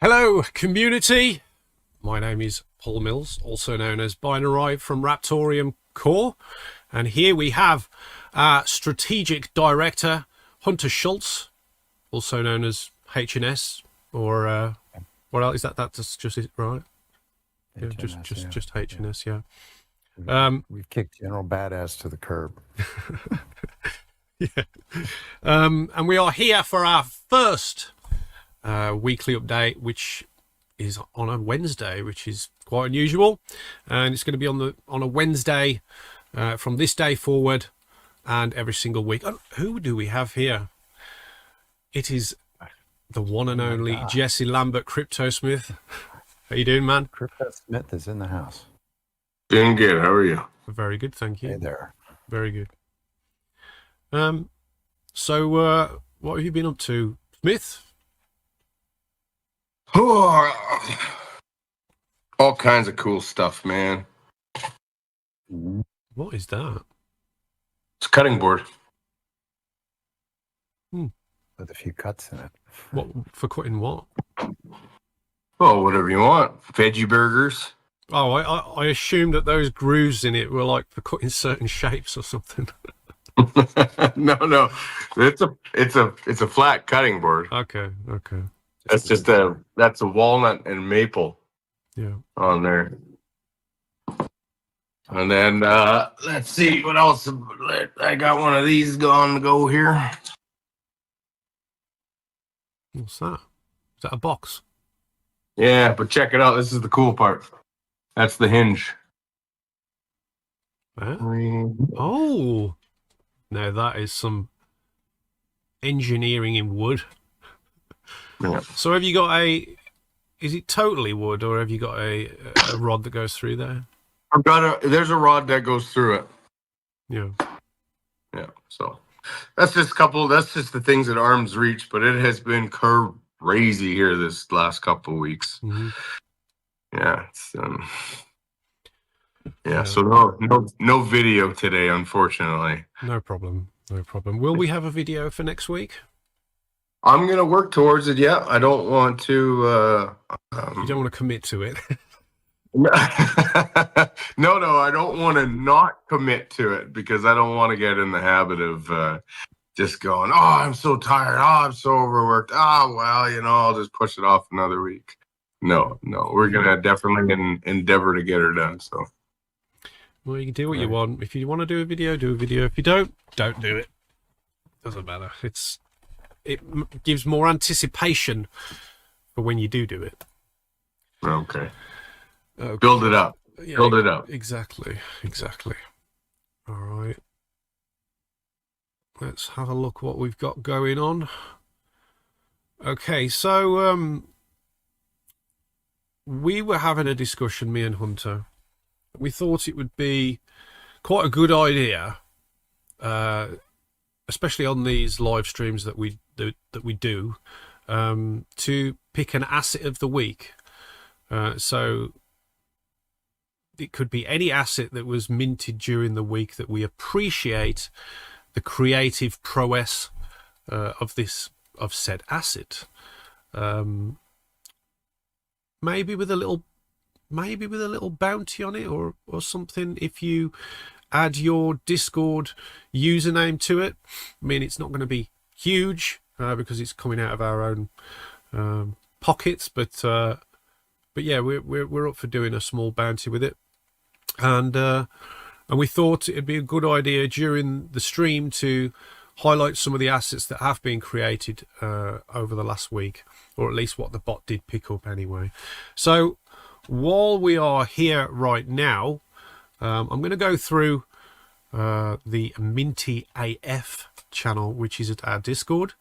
Hello, community. My name is Paul Mills, also known as Binary from Raptorium Core. And here we have our strategic director, Hunter Schultz, also known as HNS, or what else is that? That's just it, right? HNS, yeah, just HNS, yeah. We've kicked General Badass to the curb. Yeah. And we are here for our first weekly update, which is on a Wednesday, which is quite unusual, and it's going to be on a Wednesday from this day forward and every single week. And who do we have here? It is the one and only Jesse Lambert, Crypto Smith. How you doing, man? Crypto Smith is in the house. Doing good. How are you? Very good, thank you. Hey there. Very good. So what have you been up to, Smith? All kinds of cool stuff, man. What is that? It's a cutting board. With a few cuts in it. What for cutting what? Oh, whatever you want. Veggie burgers. Oh, I assumed that those grooves in it were like for cutting certain shapes or something. No. It's a flat cutting board. Okay. That's a walnut and maple. Yeah. On there. And then let's see what else. I got one of these on the go here. What's that? Is that a box? Yeah, but check it out. This is the cool part. That's the hinge. Oh, no, that is some engineering in wood. Yeah. So have you got is it totally wood, or have you got a rod that goes through there? There's a rod that goes through it. Yeah. So that's just the things at arm's reach, but it has been crazy here this last couple of weeks. Mm-hmm. Yeah. It's, so no video today, unfortunately. No problem. Will we have a video for next week? I'm gonna work towards it. Yeah, I don't want to. You don't want to commit to it. No, I don't want to not commit to it because I don't want to get in the habit of just going, oh, I'm so tired. Oh, I'm so overworked. Oh, well, I'll just push it off another week. No, we're going to definitely endeavor to get her done. So, well, you can do what you want. If you want to do a video, do a video. If you don't do it. Doesn't matter. It gives more anticipation for when you do it. Okay. Build it up. Yeah, Build it up. Exactly. All right. Let's have a look what we've got going on. Okay, so we were having a discussion, me and Hunter. We thought it would be quite a good idea, especially on these live streams that we do, to pick an asset of the week. So it could be any asset that was minted during the week that we appreciate the creative prowess of said asset. Maybe with a little bounty on it or something. If you add your Discord username to it, I mean, it's not going to be huge because it's coming out of our own pockets, but yeah, we're up for doing a small bounty with it, and we thought it'd be a good idea during the stream to highlight some of the assets that have been created over the last week, or at least what the bot did pick up anyway. So while we are here right now, I'm going to go through the Minty AF channel, which is at our Discord.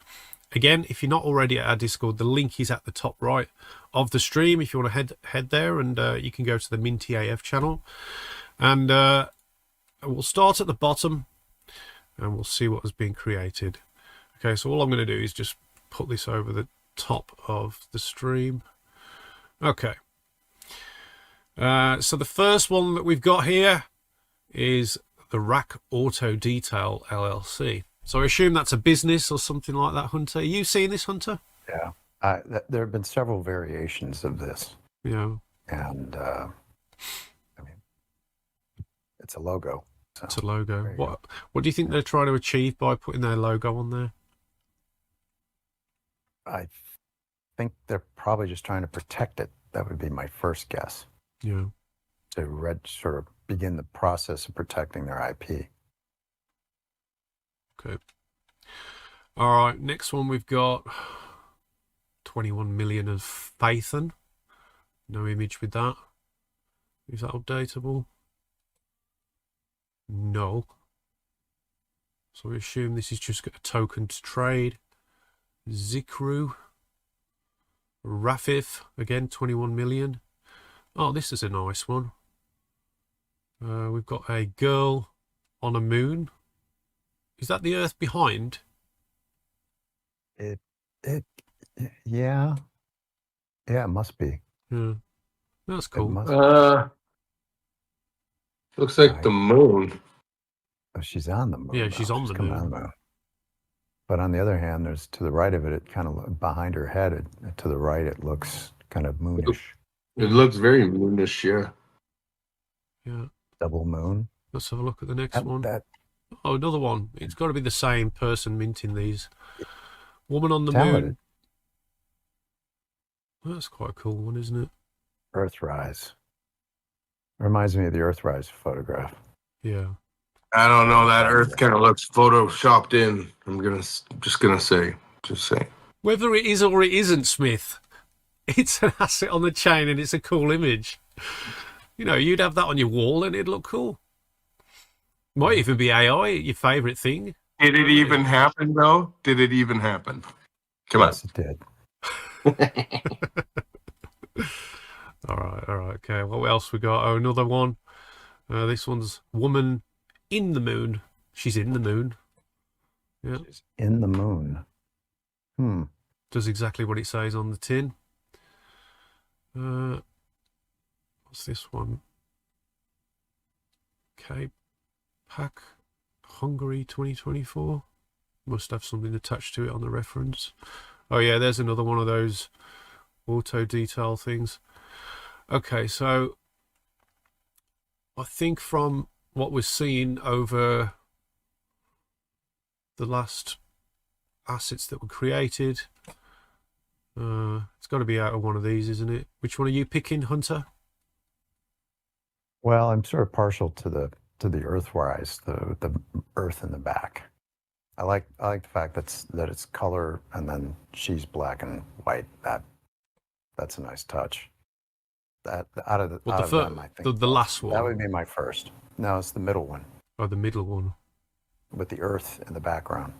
Again, if you're not already at our Discord, the link is at the top right of the stream. If you want to head there, and you can go to the Minty AF channel, and we'll start at the bottom, and we'll see what has been created. Okay, so all I'm going to do is just put this over the top of the stream. Okay. So the first one that we've got here is the Rack Auto Detail LLC. So I assume that's a business or something like that, Hunter. Are you seeing this, Hunter? Yeah. There have been several variations of this, Yeah, and I mean, it's a logo. So it's a logo. there you go. What do you think they're trying to achieve by putting their logo on there? I think they're probably just trying to protect it. That would be my first guess. Yeah. To sort of begin the process of protecting their IP. Okay. All right. Next one we've got 21 million of Phaethon. No image with that. Is that updatable? No. So we assume this is just a token to trade. Zikru. Rafif, again, 21 million. Oh, this is a nice one. We've got a girl on a moon. Is that the Earth behind? It yeah, it must be. Yeah. That's It cool. must. Looks like the moon. Oh, she's on the moon. Yeah, though. she's on the coming moon. on the moon. But on the other hand, there's to the right of it. It kind of behind her head. To the right, it looks kind of moonish. It looks very moonish, yeah. Yeah. Double moon. Let's have a look at the next one. That Oh, another one. It's got to be the same person minting these. Woman on the Talented. moon. That's quite a cool one, isn't it? Earthrise. Reminds me of the Earthrise photograph. Yeah. I don't know. That Earth kind of looks photoshopped in. Just gonna say. Whether it is or it isn't, Smith, it's an asset on the chain and it's a cool image. You know, you'd have that on your wall and it'd look cool. Might even be AI, your favourite thing. Did it even happen though? Did it even happen? Come Yes, it did. All right, okay. What else we got? Oh, another one. This one's woman in the moon. She's in the moon. Yeah. She's in the moon. Does exactly what it says on the tin. What's this one? Cape Pack Hungary 2024. Must have something attached to it on the reference. Oh yeah, there's another one of those auto detail things. Okay, so I think from what we're seeing over the last assets that were created, it's got to be out of one of these, isn't it? Which one are you picking, Hunter? Well, I'm sort of partial to the Earthrise, the Earth in the back. I like the fact that it's color and then she's black and white. That's a nice touch. That out of them, I think the last one. That would be my first. No, it's the middle one Oh, the middle one. with the Earth in the background.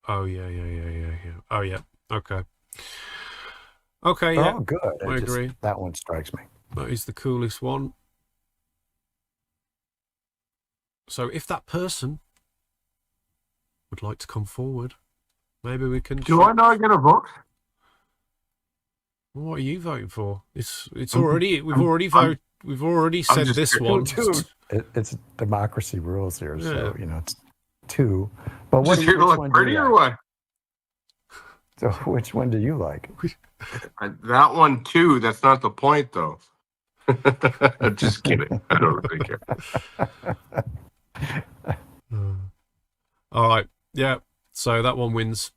Oh yeah. Oh yeah. Okay. Okay. Yeah. Oh, good. I agree. That one strikes me. That is the coolest one. So if that person would like to come forward, maybe we can. Do I not get a vote? What are you voting for? It's already we've already said just this kidding. one. It's democracy rules here, so Yeah. it's two. But what Does do it you, which look one pretty do you or like? what? So which one do you like? That one too. That's not the point though. Just kidding. I don't really care. All right. Yeah. So that one wins.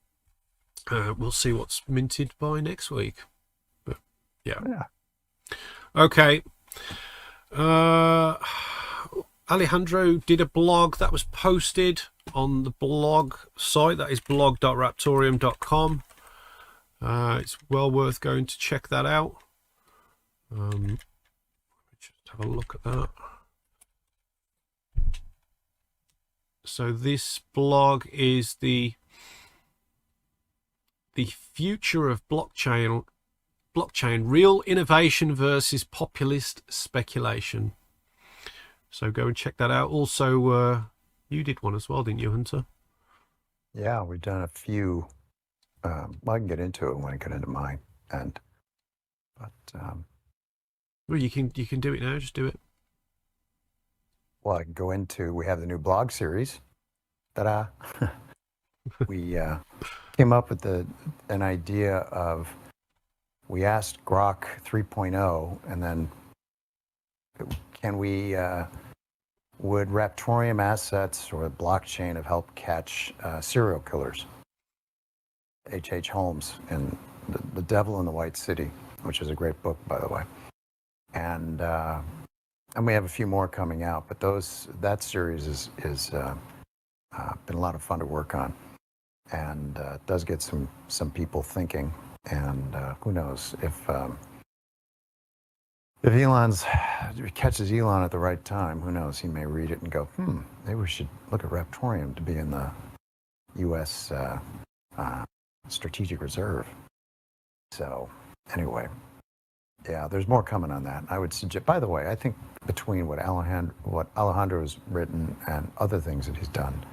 We'll see what's minted by next week. But yeah. Okay. Alejandro did a blog that was posted on the blog site. That is blog.raptorium.com. It's well worth going to check that out. Just have a look at that. So this blog is the future of blockchain, real innovation versus populist speculation. So go and check that out. Also, you did one as well, didn't you, Hunter? Yeah, we've done a few. I can get into it when I get into mine, Well, you can do it now. Just do it. well, I can go into. We have the new blog series. Ta-da! We came up with an idea of, we asked Grok 3.0, and then can we, would Raptorium assets or blockchain have helped catch serial killers? H.H. Holmes in The Devil in the White City, which is a great book, by the way. And we have a few more coming out, but that series is been a lot of fun to work on, and does get some people thinking. And who knows if catches Elon at the right time, who knows? He may read it and go, maybe we should look at Raptorium to be in the U.S. Strategic Reserve. So anyway, yeah, there's more coming on that. I would suggest, by the way, I think between what Alejandro's written and other things that he's done,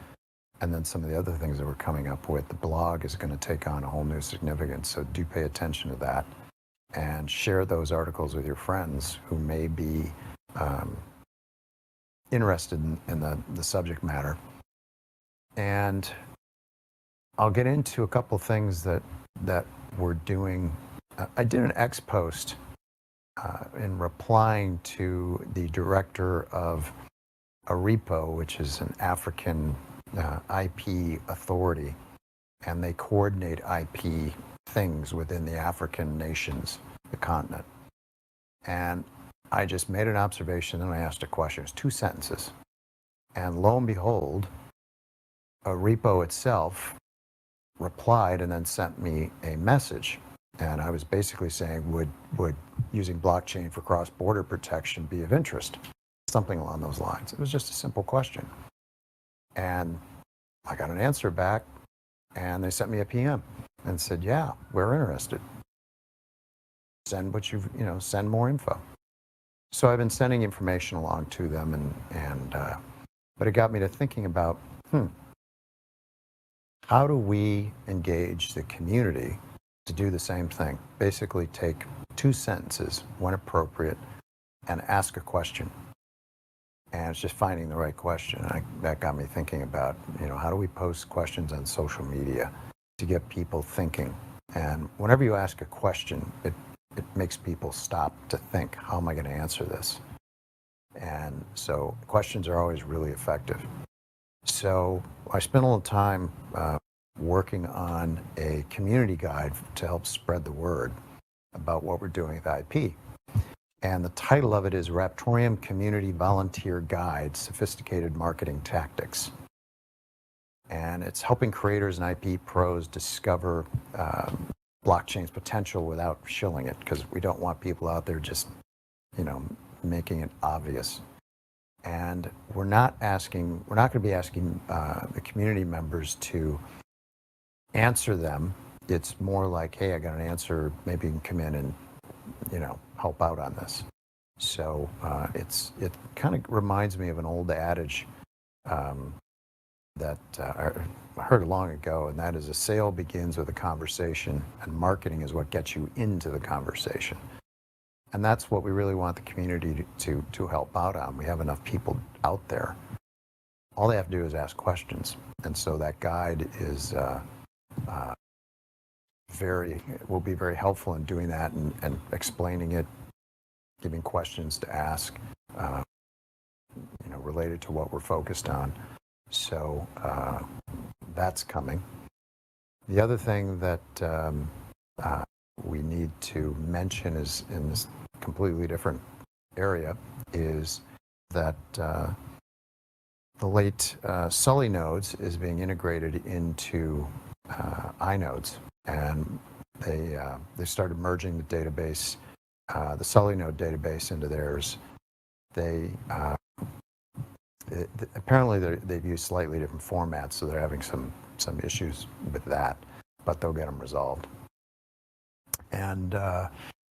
and then some of the other things that we're coming up with, the blog is going to take on a whole new significance. So do pay attention to that, and share those articles with your friends who may be interested in the subject matter. And I'll get into a couple things that we're doing. I did an X post in replying to the director of ARIPO, which is an African IP authority, and they coordinate IP things within the African nations, the continent. And I just made an observation, and I asked a question. It was 2 sentences. And lo and behold, ARIPO itself replied and then sent me a message. And I was basically saying, would using blockchain for cross-border protection be of interest? Something along those lines. It was just a simple question. And I got an answer back, and they sent me a PM and said, yeah, we're interested. Send send more info. So I've been sending information along to them, but it got me to thinking about, how do we engage the community to do the same thing? Basically take 2 sentences, when appropriate, and ask a question. And it's just finding the right question. That got me thinking about, how do we post questions on social media to get people thinking? And whenever you ask a question, it makes people stop to think, how am I going to answer this? And so questions are always really effective. So I spent a little time working on a community guide to help spread the word about what we're doing with IP. And the title of it is Raptorium Community Volunteer Guide, Sophisticated Marketing Tactics. And it's helping creators and IP pros discover blockchain's potential without shilling it, because we don't want people out there just, making it obvious. And we're not going to be asking the community members to answer them. It's more like, hey, I got an answer, maybe you can come in and help out on this. So it kind of reminds me of an old adage that I heard long ago, and that is, a sale begins with a conversation, and marketing is what gets you into the conversation. And that's what we really want the community to help out on. We have enough people out there. All they have to do is ask questions. And so that guide is will be very helpful in doing that and explaining it, giving questions to ask, related to what we're focused on. So that's coming. The other thing that we need to mention is, in this completely different area, is that the late Sully nodes is being integrated into iNodes, and they started merging the database, the Sully node database, into theirs. Apparently they've used slightly different formats, so they're having some issues with that, but they'll get them resolved. And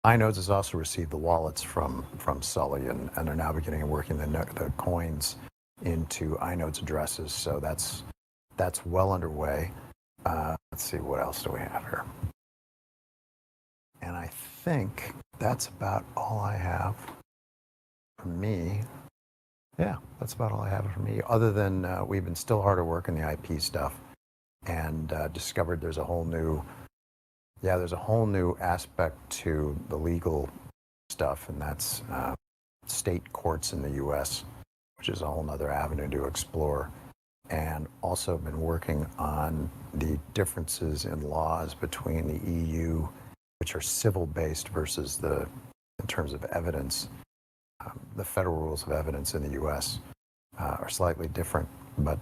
iNodes has also received the wallets from Sully, and are now beginning working the coins into iNodes addresses. So that's well underway. Let's see, what else do we have here? And I think that's about all I have for me. Yeah, that's about all I have for me, other than we've been still hard at work on the IP stuff. and discovered there's a whole new aspect to the legal stuff, and that's state courts in the U.S., which is a whole nother avenue to explore. And also been working on the differences in laws between the EU, which are civil-based, versus in terms of evidence, the federal rules of evidence in the U.S. Are slightly different, but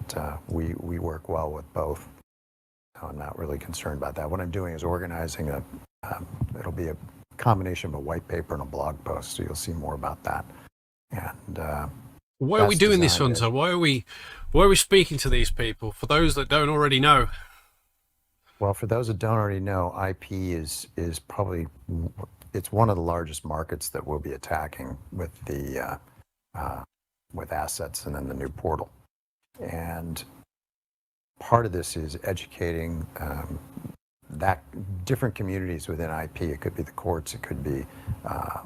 we work well with both. So I'm not really concerned about that. What I'm doing is organizing it'll be a combination of a white paper and a blog post, so you'll see more about that. And why are we doing this, Hunter? Why are we speaking to these people? For those that don't already know. Well, for those that don't already know, IP is probably, it's one of the largest markets that we'll be attacking with the with assets and then the new portal. And part of this is educating that different communities within IP. It could be the courts, it could be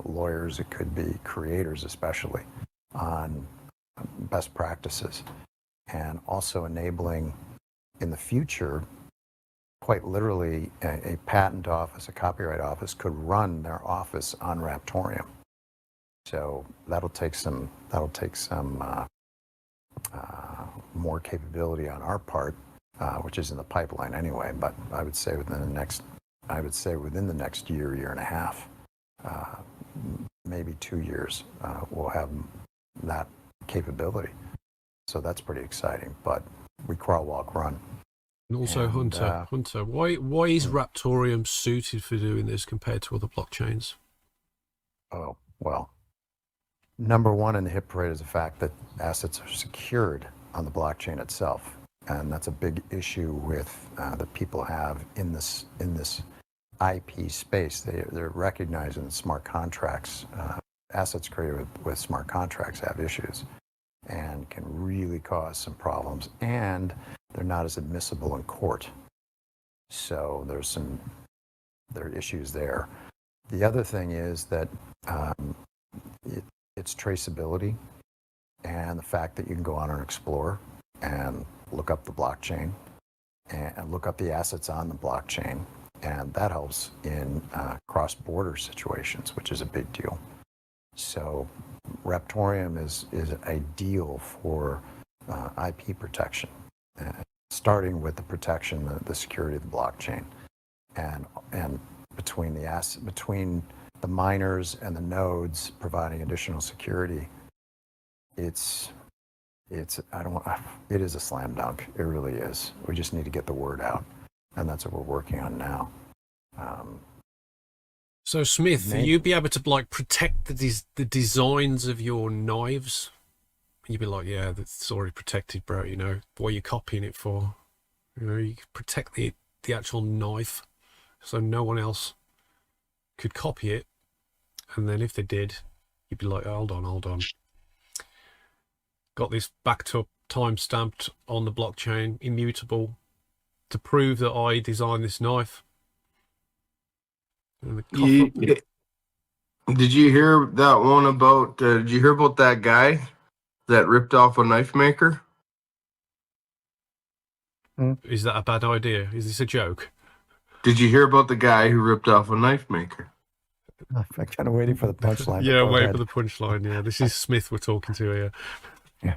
lawyers, it could be creators, especially on best practices, and also enabling in the future, quite literally, a patent office, a copyright office could run their office on Raptorium. So that'll take some more capability on our part, which is in the pipeline anyway. But I would say within the next year and a half, maybe 2 years, we'll have that capability. So that's pretty exciting. But we crawl, walk, run. And also, Hunter, why is Raptorium suited for doing this compared to other blockchains? Oh, well, number one in the hit parade is the fact that assets are secured on the blockchain itself. And that's a big issue with that people have in this IP space. They're recognizing that smart contracts, assets created with smart contracts have issues and can really cause some problems, and they're not as admissible in court. So there are issues there. The other thing is that it's traceability, and the fact that you can go on and explore and look up the blockchain and look up the assets on the blockchain, and that helps in cross-border situations, which is a big deal. So Raptorium is ideal for IP protection, starting with the protection, the security of the blockchain, and between the miners and the nodes providing additional security. It is a slam dunk. It really is. We just need to get the word out, and that's what we're working on now. So Smith, you'd be able to protect the designs of your knives. You'd be like, yeah, that's already protected, bro. You know, what are you copying it for? You know, you could protect the actual knife, so no one else could copy it. And then if they did, you'd be like, oh, hold on. Got this backed up, time stamped on the blockchain, immutable, to prove that I designed this knife. Did you hear that one about? Did you hear about that guy that ripped off a knife maker? Is that a bad idea? Is this a joke? Did you hear about the guy who ripped off a knife maker? I'm kind of waiting for the punchline. Yeah, wait for the punchline. Yeah, this is Smith we're talking to here. Yeah.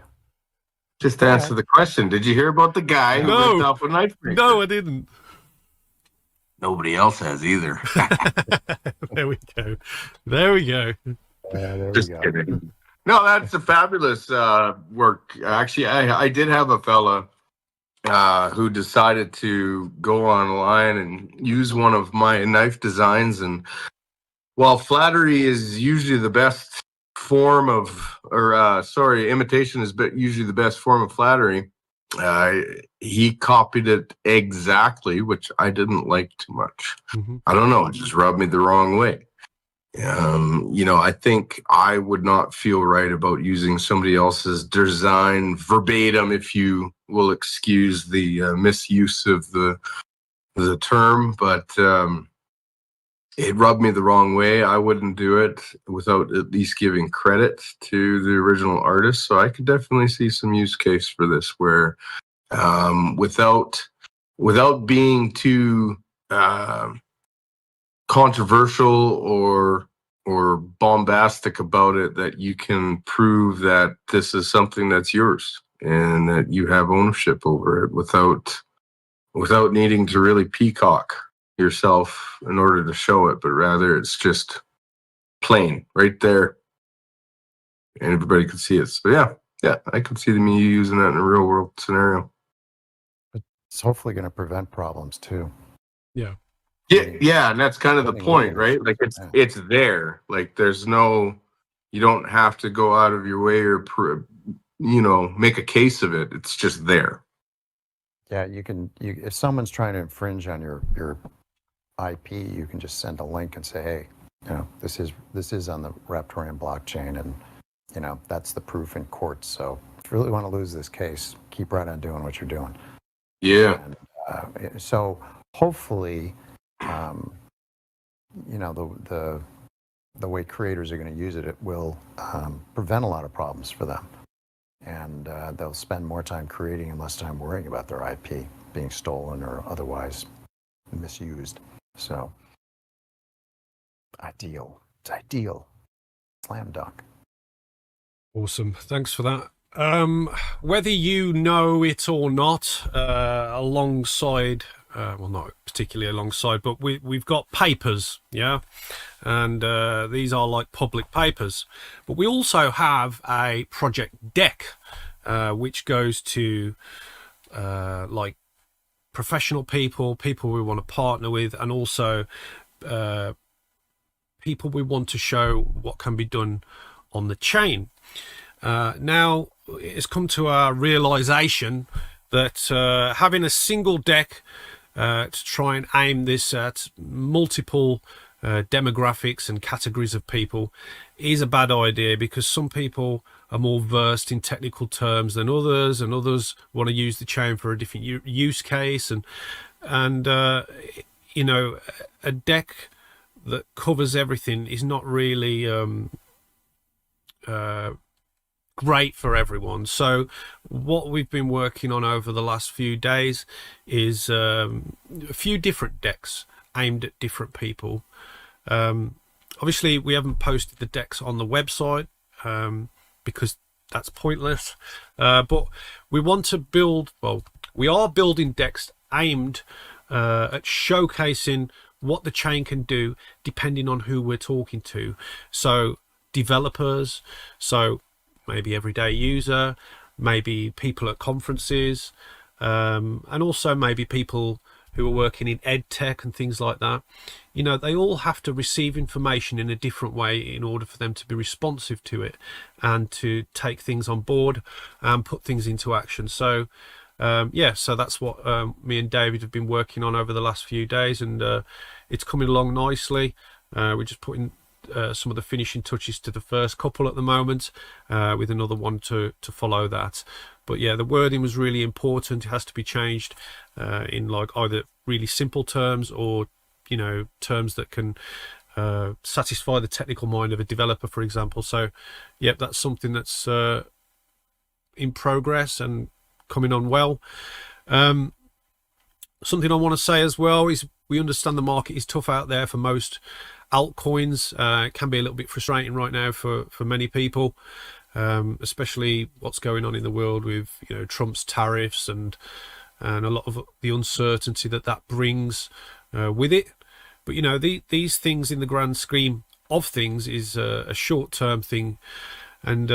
Just to answer the question, did you hear about the guy who ripped off a knife maker? No, I didn't. Nobody else has either. There we go. There we go. Just kidding. No, that's a fabulous work. Actually, I did have a fella who decided to go online and use one of my knife designs. And while flattery is usually the best form of, imitation is usually the best form of flattery, he copied it exactly, which I didn't like too much. Mm-hmm. I don't know, it just rubbed me the wrong way. I think I would not feel right about using somebody else's design verbatim, if you will excuse the misuse of the term, but it rubbed me the wrong way. I wouldn't do it without at least giving credit to the original artist. So I could definitely see some use case for this where without without being too controversial or bombastic about it, that you can prove that this is something that's yours and that you have ownership over it without needing to really peacock yourself in order to show it, but rather it's just plain right there and everybody can see it. So yeah, I could see me using that in a real world scenario. It's hopefully going to prevent problems too. Yeah. Yeah, and that's kind of the point, right? Like it's there. Like there's no, you don't have to go out of your way or make a case of it. It's just there. Yeah, you if someone's trying to infringe on your IP, you can just send a link and say, hey, this is on the Raptorian blockchain, and that's the proof in court. So if you really want to lose this case, keep right on doing what you're doing. Yeah. And, so hopefully, the way creators are going to use it, it will prevent a lot of problems for them. And they'll spend more time creating and less time worrying about their IP being stolen or otherwise misused. So, ideal. It's ideal. Slam dunk. Awesome. Thanks for that. Whether you know it or not, alongside, well, not particularly alongside, but we've got papers, yeah? And these are like public papers. But we also have a project deck, which goes to like professional people we want to partner with, and also people we want to show what can be done on the chain. Now, it's come to our realization that having a single deck to try and aim this at multiple demographics and categories of people is a bad idea, because some people are more versed in technical terms than others, and others want to use the chain for a different use case, and a deck that covers everything is not really great for everyone. So what we've been working on over the last few days is a few different decks aimed at different people. Obviously we haven't posted the decks on the website because that's pointless, but we want to we are building decks aimed at showcasing what the chain can do depending on who we're talking to. So developers, so maybe everyday user, maybe people at conferences, and also maybe people who are working in ed tech and things like that. They all have to receive information in a different way in order for them to be responsive to it and to take things on board and put things into action. So so that's what me and David have been working on over the last few days, and it's coming along nicely. We're just putting some of the finishing touches to the first couple at the moment, with another one to follow that. But yeah, the wording was really important. It has to be changed in like either really simple terms or terms that can satisfy the technical mind of a developer, for example. So yep, that's something that's in progress and coming on well. Something I want to say as well is we understand the market is tough out there for most altcoins. It can be a little bit frustrating right now for many people, especially what's going on in the world with Trump's tariffs and a lot of the uncertainty that brings with it. But these things in the grand scheme of things is a short-term thing, and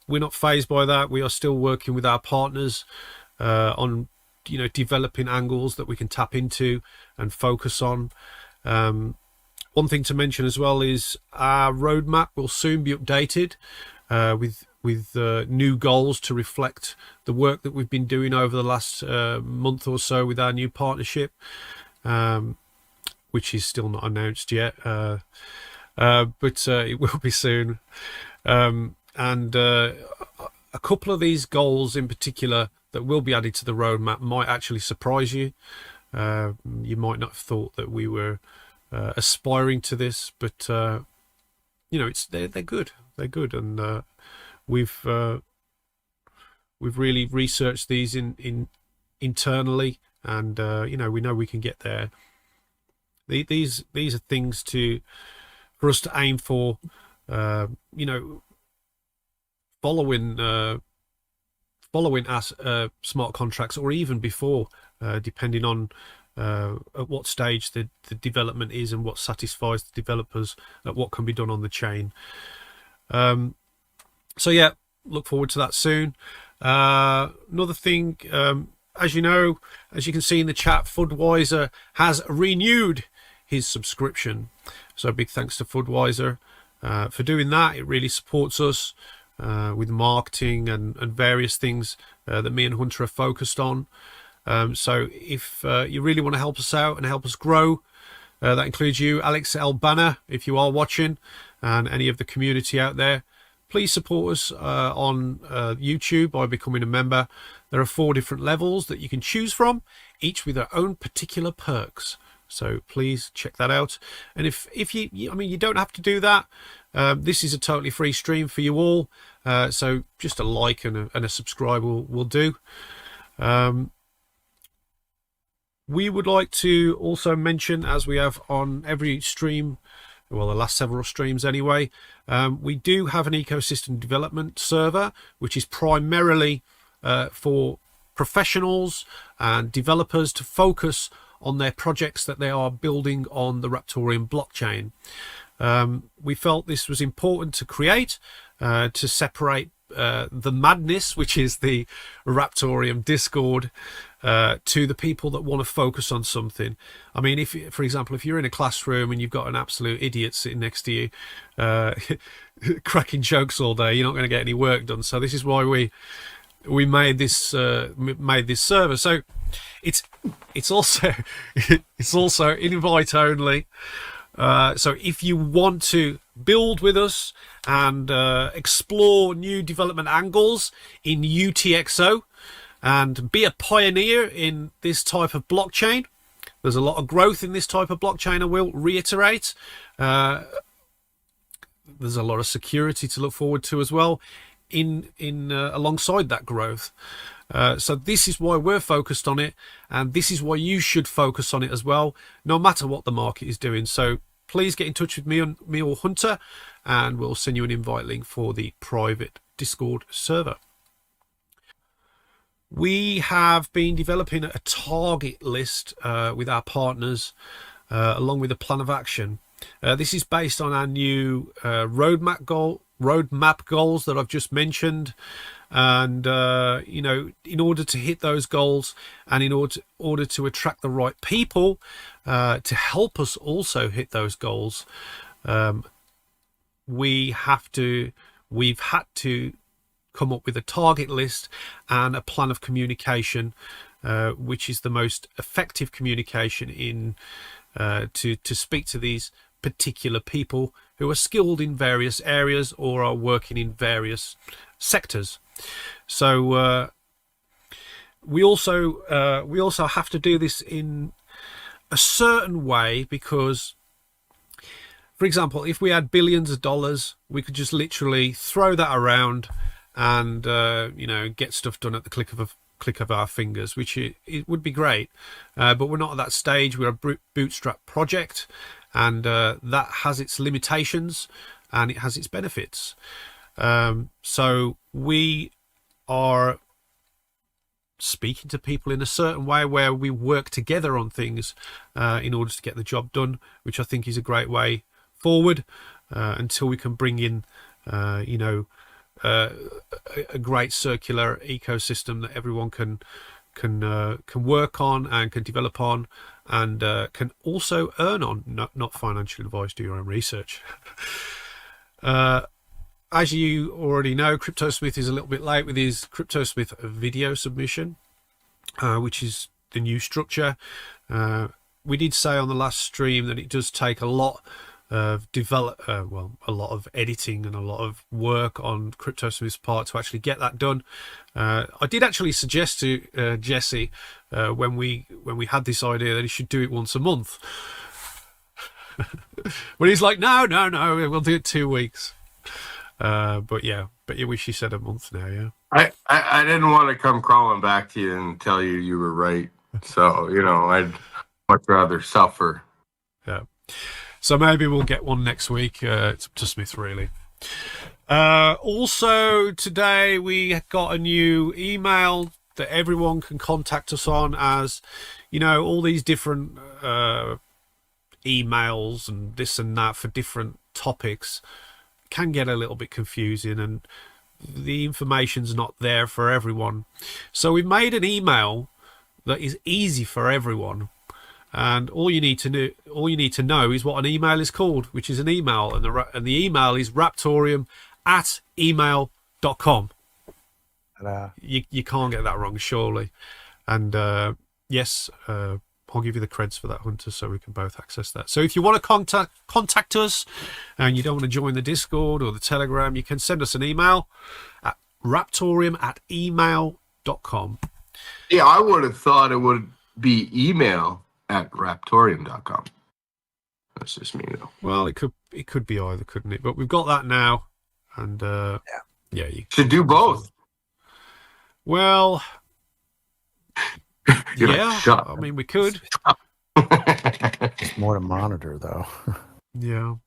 we're not fazed by that. We are still working with our partners on developing angles that we can tap into and focus on. One thing to mention as well is our roadmap will soon be updated with new goals to reflect the work that we've been doing over the last month or so with our new partnership, which is still not announced yet, but it will be soon. And a couple of these goals in particular that will be added to the roadmap might actually surprise you. You might not have thought that we were aspiring to this, but they're good. They're good, and we've really researched these in internally, and you know, we know we can get there. These are things for us to aim for. You know, following us smart contracts, or even before, depending on at what stage the development is and what satisfies the developers at what can be done on the chain. So yeah, look forward to that soon. Another thing, as you know, as you can see in the chat, Fudwiser has renewed his subscription. So big thanks to Fudwiser for doing that. It really supports us with marketing and various things that me and Hunter are focused on. So if you really want to help us out and help us grow, that includes you, Alex Albana, if you are watching, and any of the community out there, please support us on YouTube by becoming a member. There are 4 different levels that you can choose from, each with their own particular perks. So please check that out. And if you, I mean, you don't have to do that. This is a totally free stream for you all. So just a like and a subscribe will do. We would like to also mention, as we have on every stream, well, the last several streams anyway, we do have an ecosystem development server, which is primarily for professionals and developers to focus on their projects that they are building on the Raptorium blockchain. We felt this was important to create, to separate the madness, which is the Raptorium Discord, to the people that want to focus on something. I mean, if, for example, if you're in a classroom and you've got an absolute idiot sitting next to you, cracking jokes all day, you're not going to get any work done. So this is why we made this server. So it's also invite only. So if you want to build with us and explore new development angles in UTXO and be a pioneer in this type of blockchain, there's a lot of growth in this type of blockchain, I will reiterate. There's a lot of security to look forward to as well in alongside that growth. So this is why we're focused on it, and this is why you should focus on it as well, no matter what the market is doing. So please get in touch with me or Hunter, and we'll send you an invite link for the private Discord server. We have been developing a target list with our partners, along with a plan of action. This is based on our new roadmap goals that I've just mentioned. And you know, in order to hit those goals, and in order to attract the right people to help us also hit those goals, we've had to come up with a target list and a plan of communication, which is the most effective communication in to speak to these particular people who are skilled in various areas or are working in various sectors. So we also have to do this in a certain way, because, for example, if we had billions of dollars, we could just literally throw that around and you know, get stuff done at the click of our fingers, which it would be great, but we're not at that stage. We're a bootstrap project, and that has its limitations and it has its benefits. So we are speaking to people in a certain way where we work together on things in order to get the job done, which I think is a great way forward, until we can bring in you know, a great circular ecosystem that everyone can work on and can develop on, and can also earn on. Not financial advice, do your own research. As you already know, CryptoSmith is a little bit late with his CryptoSmith video submission, which is the new structure. We did say on the last stream that it does take a lot of a lot of editing and a lot of work on CryptoSmith's part to actually get that done. I did actually suggest to Jesse when we had this idea that he should do it once a month, but he's like, no, we'll do it 2 weeks. But yeah, but you wish he said a month now, yeah. I didn't want to come crawling back to you and tell you you were right. So, I'd much rather suffer. Yeah. So maybe we'll get one next week. It's up to Smith, really. Also, today we got a new email that everyone can contact us on, as all these different emails and this and that for different topics can get a little bit confusing, and the information's not there for everyone. So we've made an email that is easy for everyone, and all you need to know is what an email is called, which is an email, and the email is raptorium@email.com. You can't get that wrong, surely. And yes, I'll give you the creds for that, Hunter, so we can both access that. So if you want to contact us and you don't want to join the Discord or the Telegram, you can send us an email at raptorium@email.com. Yeah, I would have thought it would be email@raptorium.com. That's just me, though. Well, it could be either, couldn't it? But we've got that now, and yeah, you should do both. Well, yeah, I mean, we could. It's more to monitor, though. Yeah.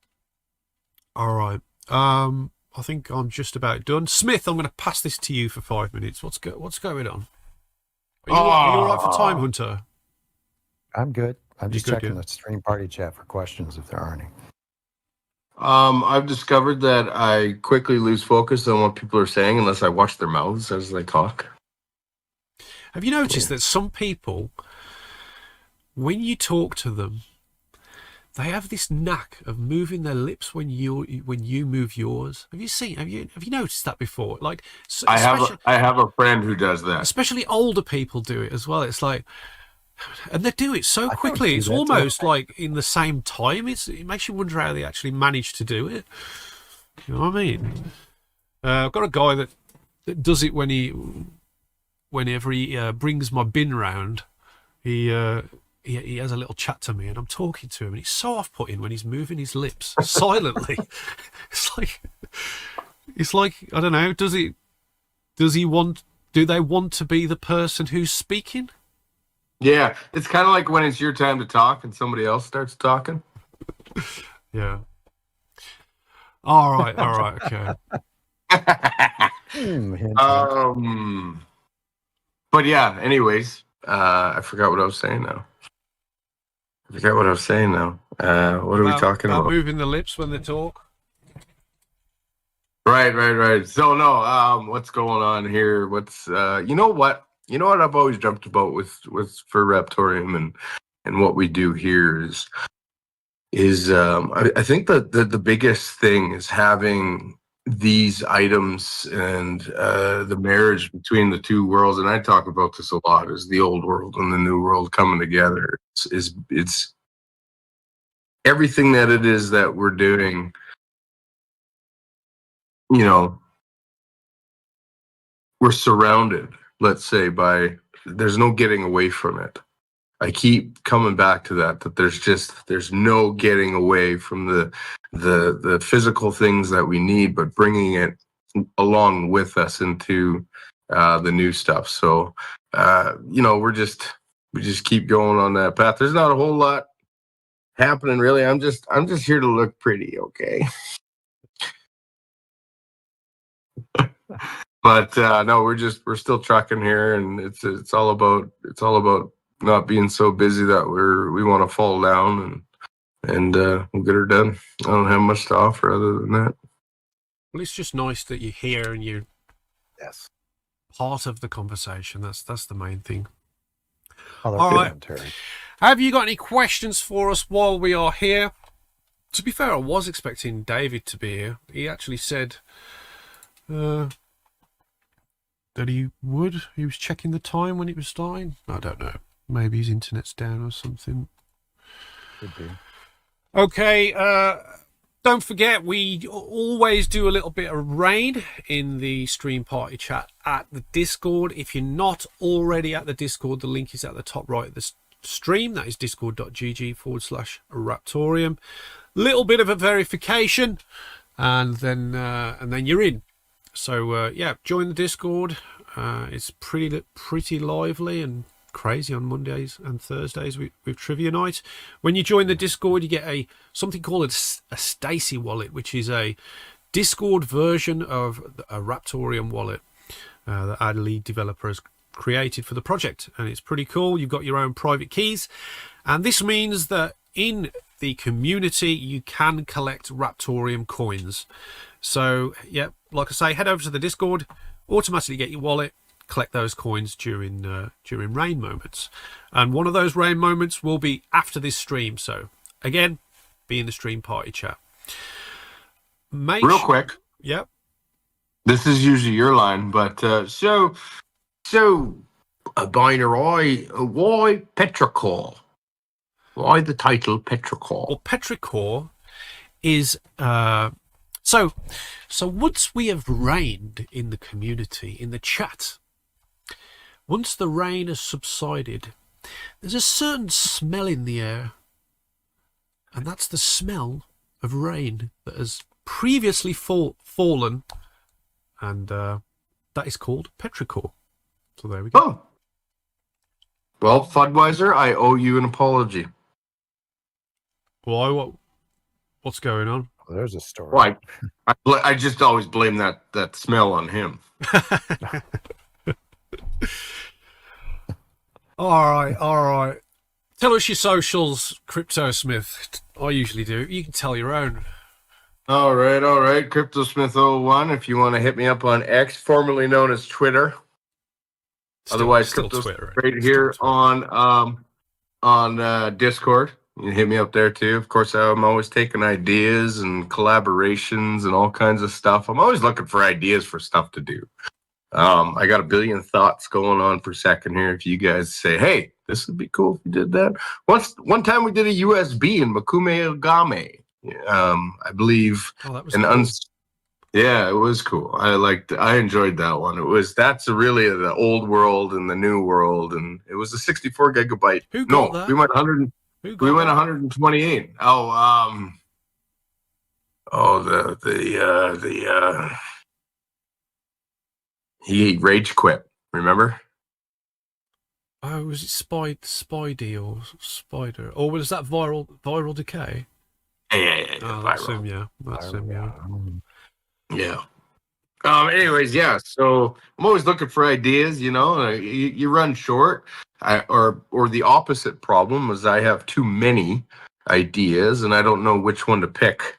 All right. I think I'm just about done. Smith, I'm going to pass this to you for 5 minutes. What's going on? Are you all right for time, Hunter? I'm good. I'm just good, checking the stream party chat for questions if there are any. I've discovered that I quickly lose focus on what people are saying unless I watch their mouths as they talk. Have you noticed that some people, when you talk to them, they have this knack of moving their lips when you move yours? Have you noticed that before? Like, I have a friend who does that. Especially older people do it as well. It's like, and they do it so quickly. It's almost like in the same time. It makes you wonder how they actually manage to do it. You know what I mean? I've got a guy that does it whenever he brings my bin round. He has a little chat to me, and I'm talking to him, and he's so off-putting when he's moving his lips silently. It's like I don't know. Do they want to be the person who's speaking? Yeah, it's kind of like when it's your time to talk and somebody else starts talking. Yeah. All right. Okay. But yeah. Anyways, I forgot what I was saying now. What are we talking about? Moving the lips when they talk. Right. So no, what's going on here? What's you know what I've always dreamt about with for Raptorium and what we do here is I think that the biggest thing is having these items and the marriage between the two worlds, and I talk about this a lot, is the old world and the new world coming together. It's everything that it is that we're doing. We're surrounded, let's say, by, there's no getting away from it. I keep coming back to that there's no getting away from the physical things that we need, but bringing it along with us into the new stuff. So, we just keep going on that path. There's not a whole lot happening, really. I'm just here to look pretty, okay? But no, we're still trucking here, and it's all about not being so busy that we want to fall down, and we'll get her done. I don't have much to offer other than that. Well, it's just nice that you're here and you're part of the conversation. That's the main thing. All right. Terry. Have you got any questions for us while we are here? To be fair, I was expecting David to be here. He actually said that he would. He was checking the time when it was starting. I don't know. Maybe his internet's down or something. Could be. Okay, don't forget, we always do a little bit of raid in the stream party chat at the Discord. If you're not already at the Discord, the link is at the top right of the stream. That is discord.gg/Raptorium. Little bit of a verification, and then you're in. So yeah, join the Discord. It's pretty lively and crazy on Mondays and Thursdays with trivia night. When you join the Discord, you get something called a Stacy wallet, which is a Discord version of a Raptorium wallet that our lead developer has created for the project, and it's pretty cool. You've got your own private keys, and this means that in the community you can collect Raptorium coins. So yeah, like I say, head over to the Discord, automatically get your wallet, collect those coins during rain moments, and one of those rain moments will be after this stream. So again, be in the stream party chat. Real quick. Yep. This is usually your line, but so Binary, why Petrichor? Why the title Petrichor? Well, Petrichor is so once we have reigned in the community, in the chat, once the rain has subsided, there's a certain smell in the air, and that's the smell of rain that has previously fallen, and that is called Petrichor. So there we go. Oh. Well, Fudweiser, I owe you an apology. Why? What's going on? Well, there's a story. Why? I just always blame that smell on him. All right. Tell us your socials, CryptoSmith. I usually do. You can tell your own. All right. CryptoSmith01, if you want to hit me up on X, formerly known as Twitter. Otherwise, still Crypto's Twitter. Right here on Discord. You can hit me up there too. Of course, I'm always taking ideas and collaborations and all kinds of stuff. I'm always looking for ideas for stuff to do. I got a billion thoughts going on per second here. If you guys say, hey, this would be cool if you did that. One time we did a USB in Makume Ogame. I believe. Oh, that was an cool. Yeah, it was cool. I enjoyed that one. That's really the old world and the new world, and it was a 64 gigabyte. Who got that? We went 100. We went 128. He rage quit. Remember? Oh, was it Spidey or Spider? Or was that Viral Decay? Yeah. Oh, that's him, yeah. That's him, yeah. Yeah. Anyways, yeah. So I'm always looking for ideas. You run short, or the opposite problem is I have too many ideas and I don't know which one to pick.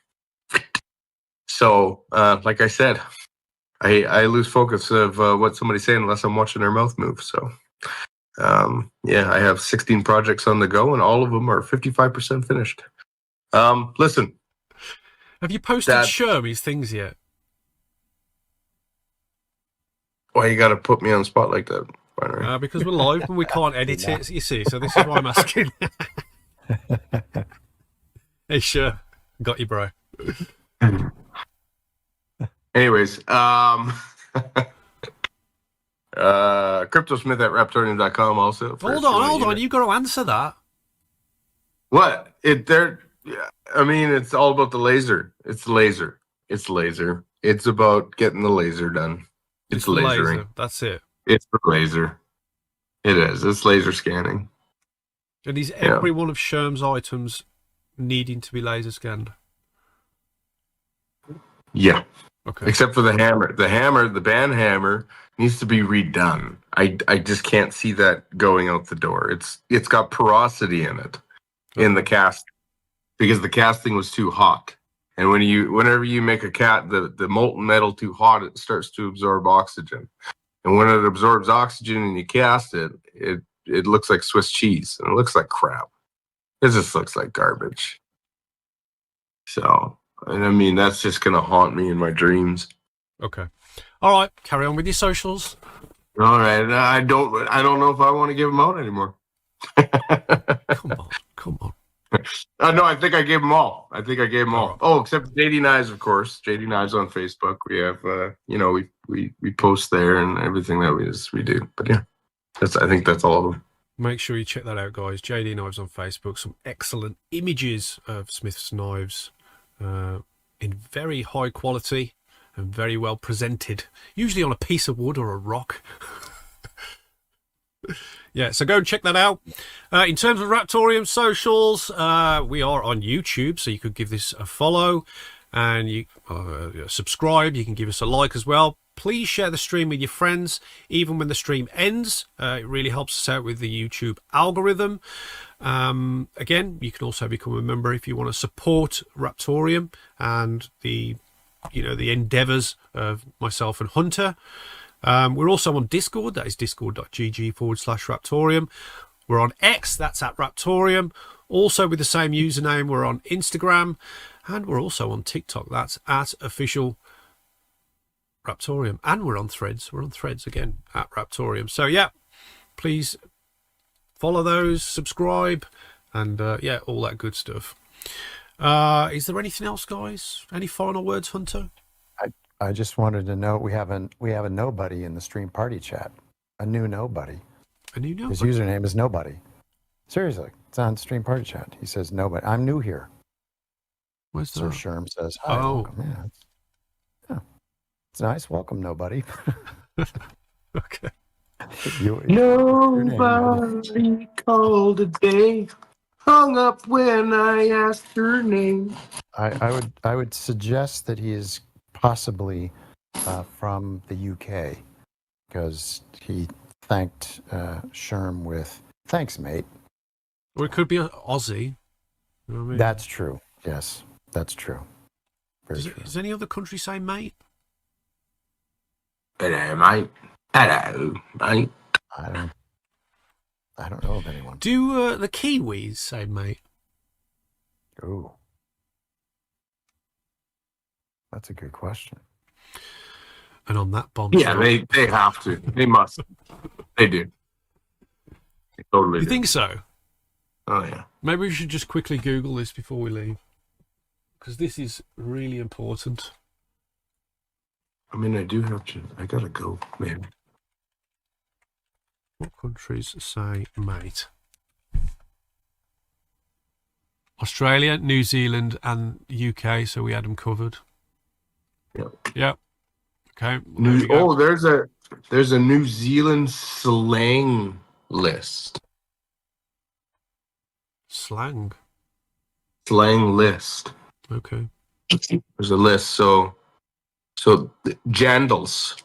So, like I said, I lose focus of what somebody's saying unless I'm watching their mouth move. So, yeah, I have 16 projects on the go, and all of them are 55% finished. Listen. Have you posted Shermie's things yet? Why you got to put me on the spot like that? Because we're live and we can't edit it, you see. So this is why I'm asking. Hey, sure. Got you, bro. Anyways, CryptoSmith at Raptorium.com also. Hold on. You got to answer that. What? It's all about the laser. It's laser. It's about getting the laser done. It's lasering. Laser. That's it. It's the laser. It is. It's laser scanning. And is every one of Sherm's items needing to be laser scanned? Yeah. Okay. Except for the hammer. The band hammer needs to be redone. I just can't see that going out the door. It's got porosity in it, in the cast, because the casting was too hot. And whenever you make a cat, the molten metal too hot, it starts to absorb oxygen. And when it absorbs oxygen and you cast it, it looks like Swiss cheese, and it looks like crap. It just looks like garbage. So, and that's just gonna haunt me in my dreams. Okay. All right. Carry on with your socials. All right. I don't know if I want to give them out anymore. Come on. No, I think I gave them all. Right. Oh, except JD Knives, of course. JD Knives on Facebook. We have, we post there and everything that we do. But yeah, I think that's all of them. Make sure you check that out, guys. JD Knives on Facebook. Some excellent images of Smith's knives in very high quality. and very well presented, usually on a piece of wood or a rock. Yeah, so go and check that out. In terms of Raptorium socials, we are on YouTube, so you could give this a follow and you subscribe. You can give us a like as well. Please share the stream with your friends, even when the stream ends. It really helps us out with the YouTube algorithm. Again, you can also become a member if you want to support Raptorium and the endeavours of myself and Hunter. We're also on Discord. That is discord.gg/Raptorium. We're on X. That's at Raptorium. Also with the same username. We're on Instagram. And we're also on TikTok. That's at official Raptorium. And we're on Threads. We're on Threads again at Raptorium. So, yeah, please follow those, subscribe, and, all that good stuff. Is there anything else, guys? Any final words, Hunter? I just wanted to know we have a nobody in the stream party chat. A new nobody. A new nobody? His username is nobody. Seriously, it's on stream party chat. He says nobody. I'm new here. Where's Sir that? Sherm says hi. Oh. Welcome. Yeah, it's nice. Welcome, nobody. Okay. Nobody called today. Hung up when I asked her name. I would suggest that he is possibly from the UK because he thanked Sherm with "Thanks, mate." Or it could be an Aussie. You know what I mean? That's true. Yes, that's true. Very true. Does any other country say mate? Hello, mate. Hello, mate. I don't know of anyone. Do the Kiwis say mate? Ooh, that's a good question. And on that bombshell, Yeah, they have to. They must. They do. They totally you do. think so? Oh, yeah. Maybe we should just quickly Google this before we leave, because this is really important. I mean, I do have to. I gotta go, man. What countries say mate? Australia, New Zealand, and UK. So we had them covered. Yep. Yep. Okay. There we go. There's a New Zealand slang list. Slang. Slang list. Okay. There's a list. So jandals.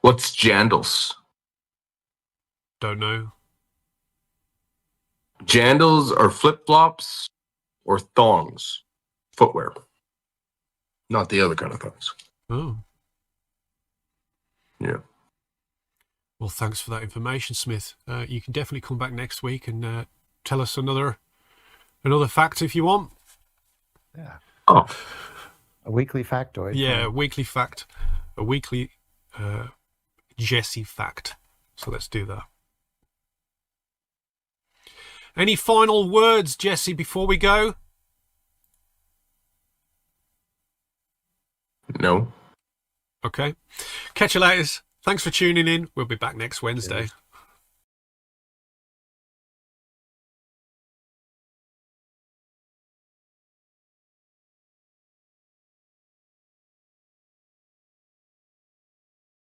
What's jandals? Don't know. Jandals are flip-flops or thongs. Footwear. Not the other kind of thongs. Oh. Yeah. Well, thanks for that information, Smith. You can definitely come back next week and tell us another fact if you want. Yeah. Oh. A weekly factoid. Yeah, a weekly fact. A weekly Jesse fact. So let's do that. Any final words, Jesse, before we go? No. Okay. Catch you later. Thanks for tuning in. We'll be back next Wednesday. Cheers.